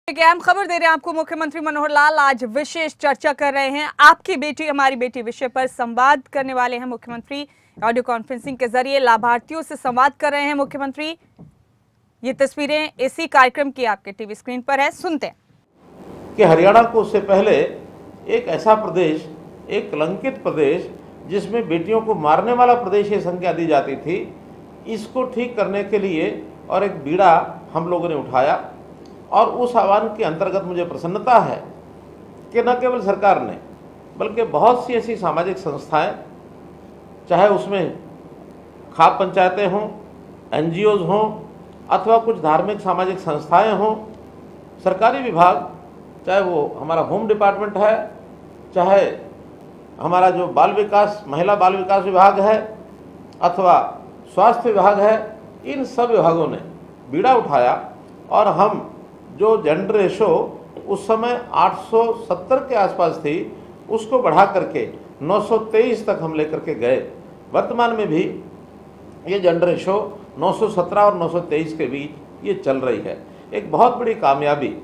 एक अहम खबर दे रहे हैं आपको। मुख्यमंत्री मनोहर लाल आज विशेष चर्चा कर रहे हैं। आपकी बेटी हमारी बेटी विषय पर संवाद करने वाले हैं मुख्यमंत्री। ऑडियो कॉन्फ्रेंसिंग के जरिए लाभार्थियों से संवाद कर रहे हैं मुख्यमंत्री। ये तस्वीरें इसी कार्यक्रम की आपके टीवी स्क्रीन पर है, सुनते हैं कि हरियाणा को उससे पहले एक ऐसा प्रदेश, एक कलंकित प्रदेश जिसमें बेटियों को मारने वाला प्रदेश ये संज्ञा दी जाती थी, इसको ठीक करने के लिए और एक बीड़ा हम लोगों ने उठाया। और उस आह्वान के अंतर्गत मुझे प्रसन्नता है कि न केवल सरकार ने बल्कि बहुत सी ऐसी सामाजिक संस्थाएं, चाहे उसमें खाप पंचायतें हों, NGOs हों अथवा कुछ धार्मिक सामाजिक संस्थाएं हों, सरकारी विभाग, चाहे वो हमारा होम डिपार्टमेंट है, चाहे हमारा जो बाल विकास, महिला बाल विकास विभाग है अथवा स्वास्थ्य विभाग है, इन सब विभागों ने बीड़ा उठाया और हम जो जेंडर रेशो उस समय 870 के आसपास थी, उसको बढ़ा करके 923 तक हम लेकर के गए। वर्तमान में भी ये जेंडर रेशो 917 और 923 के बीच ये चल रही है। एक बहुत बड़ी कामयाबी,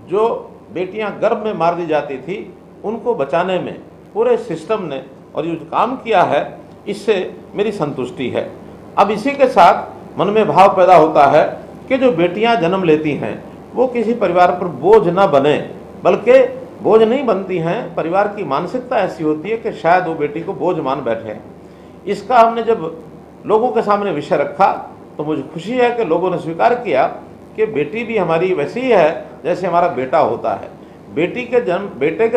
जो बेटियां गर्भ में मार दी जाती थी उनको बचाने में पूरे सिस्टम ने और ये काम किया है, इससे मेरी संतुष्टि है। अब इसी के साथ मन में भाव पैदा होता है कि जो बेटियां जन्म लेती हैं वो किसी परिवार पर बोझ न बने, बल्कि बोझ नहीं बनती हैं। परिवार की मानसिकता ऐसी होती है कि शायद वो बेटी को बोझ मान बैठे। इसका हमने जब लोगों के सामने विषय रखा तो मुझे खुशी है कि लोगों ने स्वीकार किया कि बेटी भी हमारी वैसी ही है जैसे हमारा बेटा होता है। बेटे के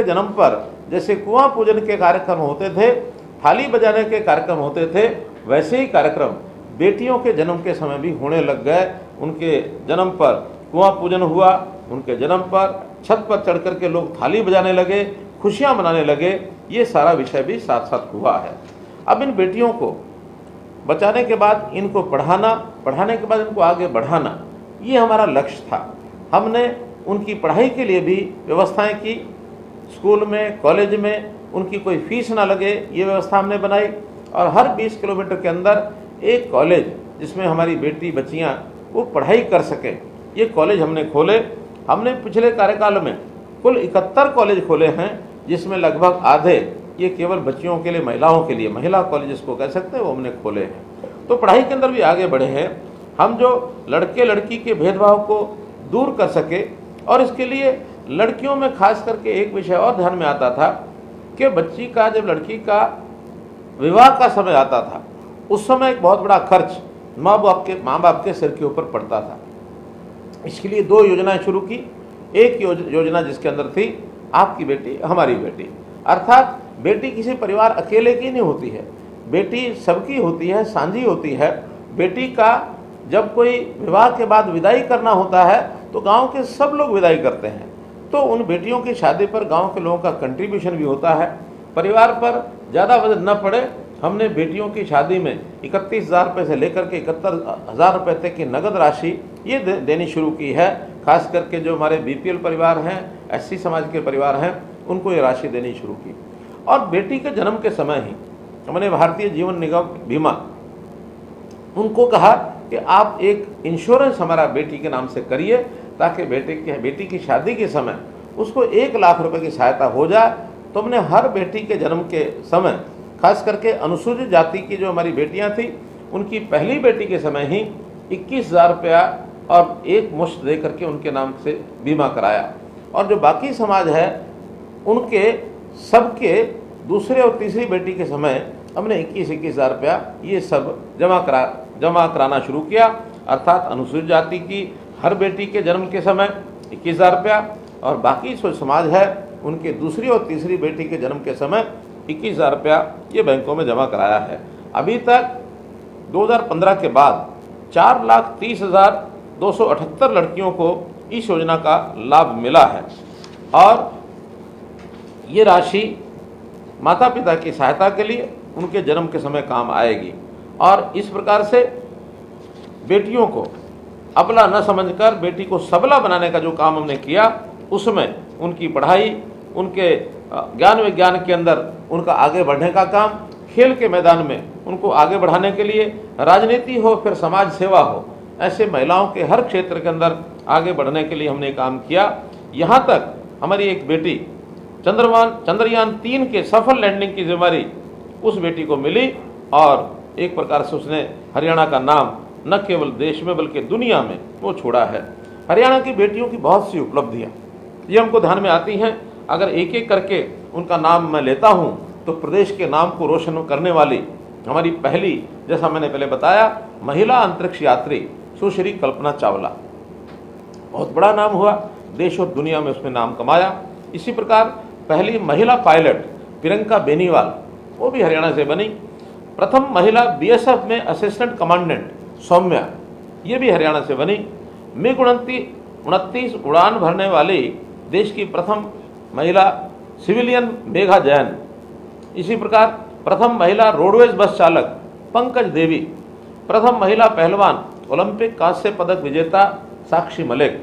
जन्म पर जैसे कुआं पूजन के कार्यक्रम होते थे, थाली बजाने के कार्यक्रम होते थे, वैसे ही कार्यक्रम बेटियों के जन्म के समय भी होने लग गए। उनके जन्म पर कुआं पूजन हुआ, उनके जन्म पर छत पर चढ़ कर के लोग थाली बजाने लगे, खुशियां मनाने लगे। ये सारा विषय भी साथ साथ हुआ है। अब इन बेटियों को बचाने के बाद इनको पढ़ाने के बाद इनको आगे बढ़ाना, ये हमारा लक्ष्य था। हमने उनकी पढ़ाई के लिए भी व्यवस्थाएं की। स्कूल में, कॉलेज में उनकी कोई फीस ना लगे, ये व्यवस्था हमने बनाई। और हर 20 किलोमीटर के अंदर एक कॉलेज जिसमें हमारी बेटी बच्चियां वो पढ़ाई कर सकें, ये कॉलेज हमने खोले। हमने पिछले कार्यकाल में कुल 71 कॉलेज खोले हैं, जिसमें लगभग आधे ये केवल बच्चियों के लिए, महिलाओं के लिए, महिला कॉलेज जिसको कह सकते हैं, वो हमने खोले हैं। तो पढ़ाई के अंदर भी आगे बढ़े हैं हम। जो लड़के लड़की के भेदभाव को दूर कर सके, और इसके लिए लड़कियों में खास करके एक विषय और ध्यान में आता था कि बच्ची का, जब लड़की का विवाह का समय आता था, उस समय एक बहुत बड़ा खर्च माँ बाप के सिर के ऊपर पड़ता था। इसके लिए 2 योजनाएं शुरू की। एक योजना जिसके अंदर थी आपकी बेटी हमारी बेटी, अर्थात बेटी किसी परिवार अकेले की नहीं होती है, बेटी सबकी होती है, साझी होती है। बेटी का जब कोई विवाह के बाद विदाई करना होता है तो गांव के सब लोग विदाई करते हैं, तो उन बेटियों की शादी पर गांव के लोगों का कंट्रीब्यूशन भी होता है। परिवार पर ज़्यादा वजन न पड़े, हमने बेटियों की शादी में 31,000 रुपये से लेकर के 71,000 रुपये तक की नगद राशि ये देनी शुरू की है। खास करके जो हमारे BPL परिवार हैं, SC समाज के परिवार हैं, उनको ये राशि देनी शुरू की। और बेटी के जन्म के समय ही हमने भारतीय जीवन निगम बीमा, उनको कहा कि आप एक इंश्योरेंस हमारा बेटी के नाम से करिए, ताकि बेटी की शादी के समय उसको 1 लाख रुपए की सहायता हो जाए। तो हमने हर बेटी के जन्म के समय, खास करके अनुसूचित जाति की जो हमारी बेटियां थी, उनकी पहली बेटी के समय ही 21,000 रुपया और एक मुश्त दे करके उनके नाम से बीमा कराया। और जो बाकी समाज है उनके सबके दूसरे और तीसरी बेटी के समय हमने 21,000 रुपया ये सब जमा कराना शुरू किया। अर्थात अनुसूचित जाति की हर बेटी के जन्म के समय 21,000 रुपया, और बाकी जो समाज है उनके दूसरी और तीसरी बेटी के जन्म के समय 21,000 रुपया ये बैंकों में जमा कराया है। अभी तक 2015 के बाद 4,30,278 लड़कियों को इस योजना का लाभ मिला है। और ये राशि माता पिता की सहायता के लिए उनके जन्म के समय काम आएगी। और इस प्रकार से बेटियों को अबला न समझकर बेटी को सबला बनाने का जो काम हमने किया, उसमें उनकी पढ़ाई, उनके ज्ञान विज्ञान के अंदर उनका आगे बढ़ने का काम, खेल के मैदान में उनको आगे बढ़ाने के लिए, राजनीति हो फिर समाज सेवा हो, ऐसे महिलाओं के हर क्षेत्र के अंदर आगे बढ़ने के लिए हमने काम किया। यहाँ तक हमारी एक बेटी चंद्रयान 3 के सफल लैंडिंग की जिम्मेदारी उस बेटी को मिली और एक प्रकार से उसने हरियाणा का नाम न केवल देश में बल्कि दुनिया में वो छोड़ा है। हरियाणा की बेटियों की बहुत सी उपलब्धियाँ ये हमको ध्यान में आती हैं। अगर एक एक करके उनका नाम मैं लेता हूँ तो प्रदेश के नाम को रोशन करने वाली हमारी पहली, जैसा मैंने पहले बताया, महिला अंतरिक्ष यात्री सुश्री कल्पना चावला, बहुत बड़ा नाम हुआ, देश और दुनिया में उसने नाम कमाया। इसी प्रकार पहली महिला पायलट प्रियंका बेनीवाल, वो भी हरियाणा से बनी। प्रथम महिला बीएसएफ में असिस्टेंट कमांडेंट सौम्या, ये भी हरियाणा से बनी। मिग 29 उड़ान भरने वाली देश की प्रथम महिला सिविलियन मेघा जैन। इसी प्रकार प्रथम महिला रोडवेज बस चालक पंकज देवी, प्रथम महिला पहलवान ओलंपिक कांस्य पदक विजेता साक्षी मलिक,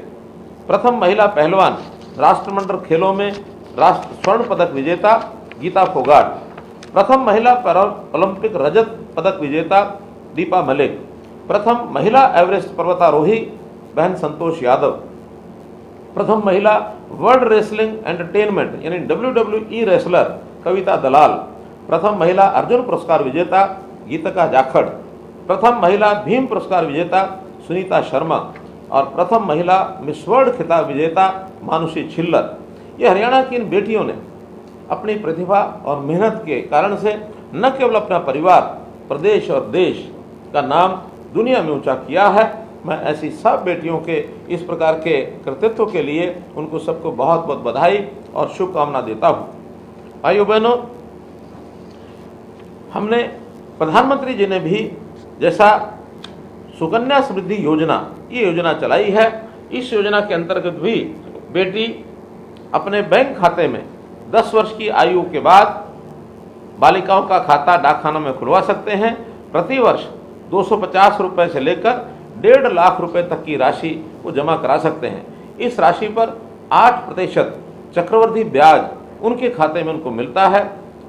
प्रथम महिला पहलवान राष्ट्रमंडल खेलों में स्वर्ण पदक विजेता गीता फोगाट, प्रथम महिला ओलंपिक रजत पदक विजेता दीपा मलिक, प्रथम महिला एवरेस्ट पर्वतारोही बहन संतोष यादव, प्रथम महिला वर्ल्ड रेसलिंग एंटरटेनमेंट यानी WWE रेसलर कविता दलाल, प्रथम महिला अर्जुन पुरस्कार विजेता गीतिका जाखड़, प्रथम महिला भीम पुरस्कार विजेता सुनीता शर्मा और प्रथम महिला मिस वर्ल्ड खिताब विजेता मानुषी छिल्लर। ये हरियाणा की इन बेटियों ने अपनी प्रतिभा और मेहनत के कारण से न केवल अपना परिवार, प्रदेश और देश का नाम दुनिया में ऊंचा किया है। मैं ऐसी सब बेटियों के इस प्रकार के कृतित्व के लिए उनको सबको बहुत बहुत बधाई और शुभकामना देता हूँ। भाइयों बहनों, हमने प्रधानमंत्री जी ने भी जैसा सुकन्या समृद्धि योजना, ये योजना चलाई है। इस योजना के अंतर्गत भी बेटी अपने बैंक खाते में 10 वर्ष की आयु के बाद बालिकाओं का खाता डाकखाना में खुलवा सकते हैं। प्रतिवर्ष 250 रुपये से लेकर 1.5 लाख रुपए तक की राशि वो जमा करा सकते हैं। इस राशि पर 8% चक्रवृद्धि ब्याज उनके खाते में उनको मिलता है।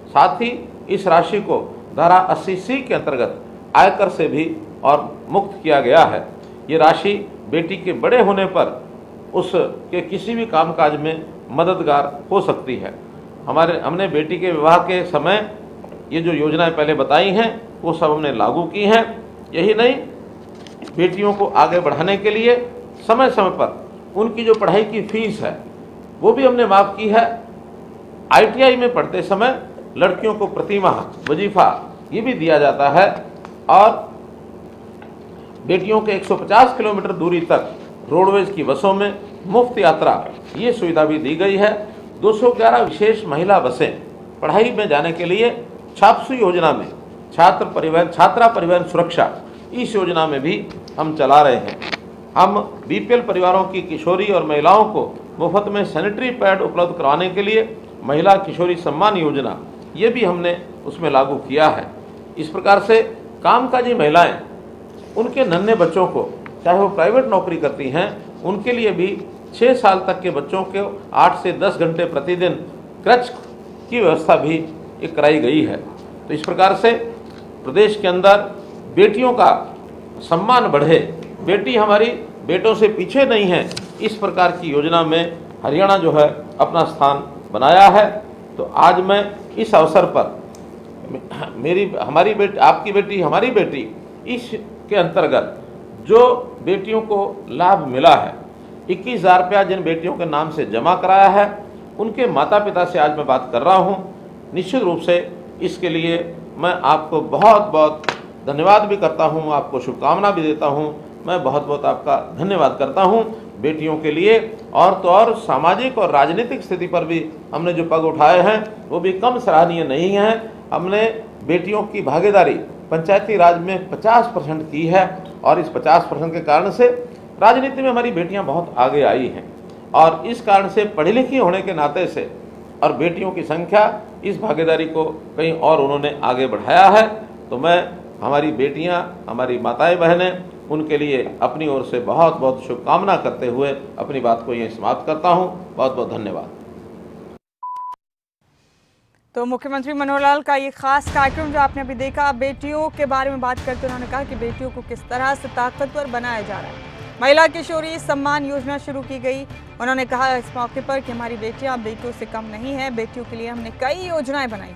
साथ ही इस राशि को धारा 80C के अंतर्गत आयकर से भी और मुक्त किया गया है। ये राशि बेटी के बड़े होने पर उसके किसी भी कामकाज में मददगार हो सकती है। हमने बेटी के विवाह के समय ये जो योजनाएं पहले बताई हैं वो सब हमने लागू की हैं। यही नहीं, बेटियों को आगे बढ़ाने के लिए समय समय पर उनकी जो पढ़ाई की फीस है वो भी हमने माफ़ की है। ITI में पढ़ते समय लड़कियों को प्रतिमाह वजीफा ये भी दिया जाता है और बेटियों के 150 किलोमीटर दूरी तक रोडवेज की बसों में मुफ्त यात्रा ये सुविधा भी दी गई है। 211 विशेष महिला बसें पढ़ाई में जाने के लिए छापसू योजना में छात्रा परिवहन सुरक्षा, इस योजना में भी हम चला रहे हैं। हम BPL परिवारों की किशोरी और महिलाओं को मुफ्त में सैनिटरी पैड उपलब्ध कराने के लिए महिला किशोरी सम्मान योजना ये भी हमने उसमें लागू किया है। इस प्रकार से कामकाजी महिलाएं उनके नन्हे बच्चों को, चाहे वो प्राइवेट नौकरी करती हैं, उनके लिए भी 6 साल तक के बच्चों को 8 से 10 घंटे प्रतिदिन क्रच की व्यवस्था भी कराई गई है। तो इस प्रकार से प्रदेश के अंदर बेटियों का सम्मान बढ़े, बेटी हमारी बेटों से पीछे नहीं है, इस प्रकार की योजना में हरियाणा जो है अपना स्थान बनाया है। तो आज मैं इस अवसर पर हमारी बेटी, आपकी बेटी, हमारी बेटी, इसके अंतर्गत जो बेटियों को लाभ मिला है, 21,000 रुपया जिन बेटियों के नाम से जमा कराया है, उनके माता पिता से आज मैं बात कर रहा हूं। निश्चित रूप से इसके लिए मैं आपको बहुत बहुत धन्यवाद भी करता हूं, आपको शुभकामना भी देता हूं। मैं बहुत बहुत आपका धन्यवाद करता हूं बेटियों के लिए। और तो और सामाजिक और राजनीतिक स्थिति पर भी हमने जो पग उठाए हैं वो भी कम सराहनीय नहीं है। हमने बेटियों की भागीदारी पंचायती राज में 50% की है और इस 50% के कारण से राजनीति में हमारी बेटियां बहुत आगे आई हैं और इस कारण से पढ़ी लिखी होने के नाते से और बेटियों की संख्या, इस भागीदारी को कहीं और उन्होंने आगे बढ़ाया है। तो मैं हमारी बेटियां, हमारी माताएं बहनें, उनके लिए अपनी ओर से बहुत बहुत शुभकामना करते हुए अपनी बात को यहीं समाप्त करता हूं। बहुत बहुत धन्यवाद। तो मुख्यमंत्री मनोहर लाल का ये खास कार्यक्रम जो आपने अभी देखा, बेटियों के बारे में बात करते उन्होंने कहा कि बेटियों को किस तरह से ताकतवर बनाया जा रहा है। महिला किशोरी सम्मान योजना शुरू की गई। उन्होंने कहा इस मौके पर कि हमारी बेटियां बेटों से कम नहीं है, बेटियों के लिए हमने कई योजनाएं बनाई।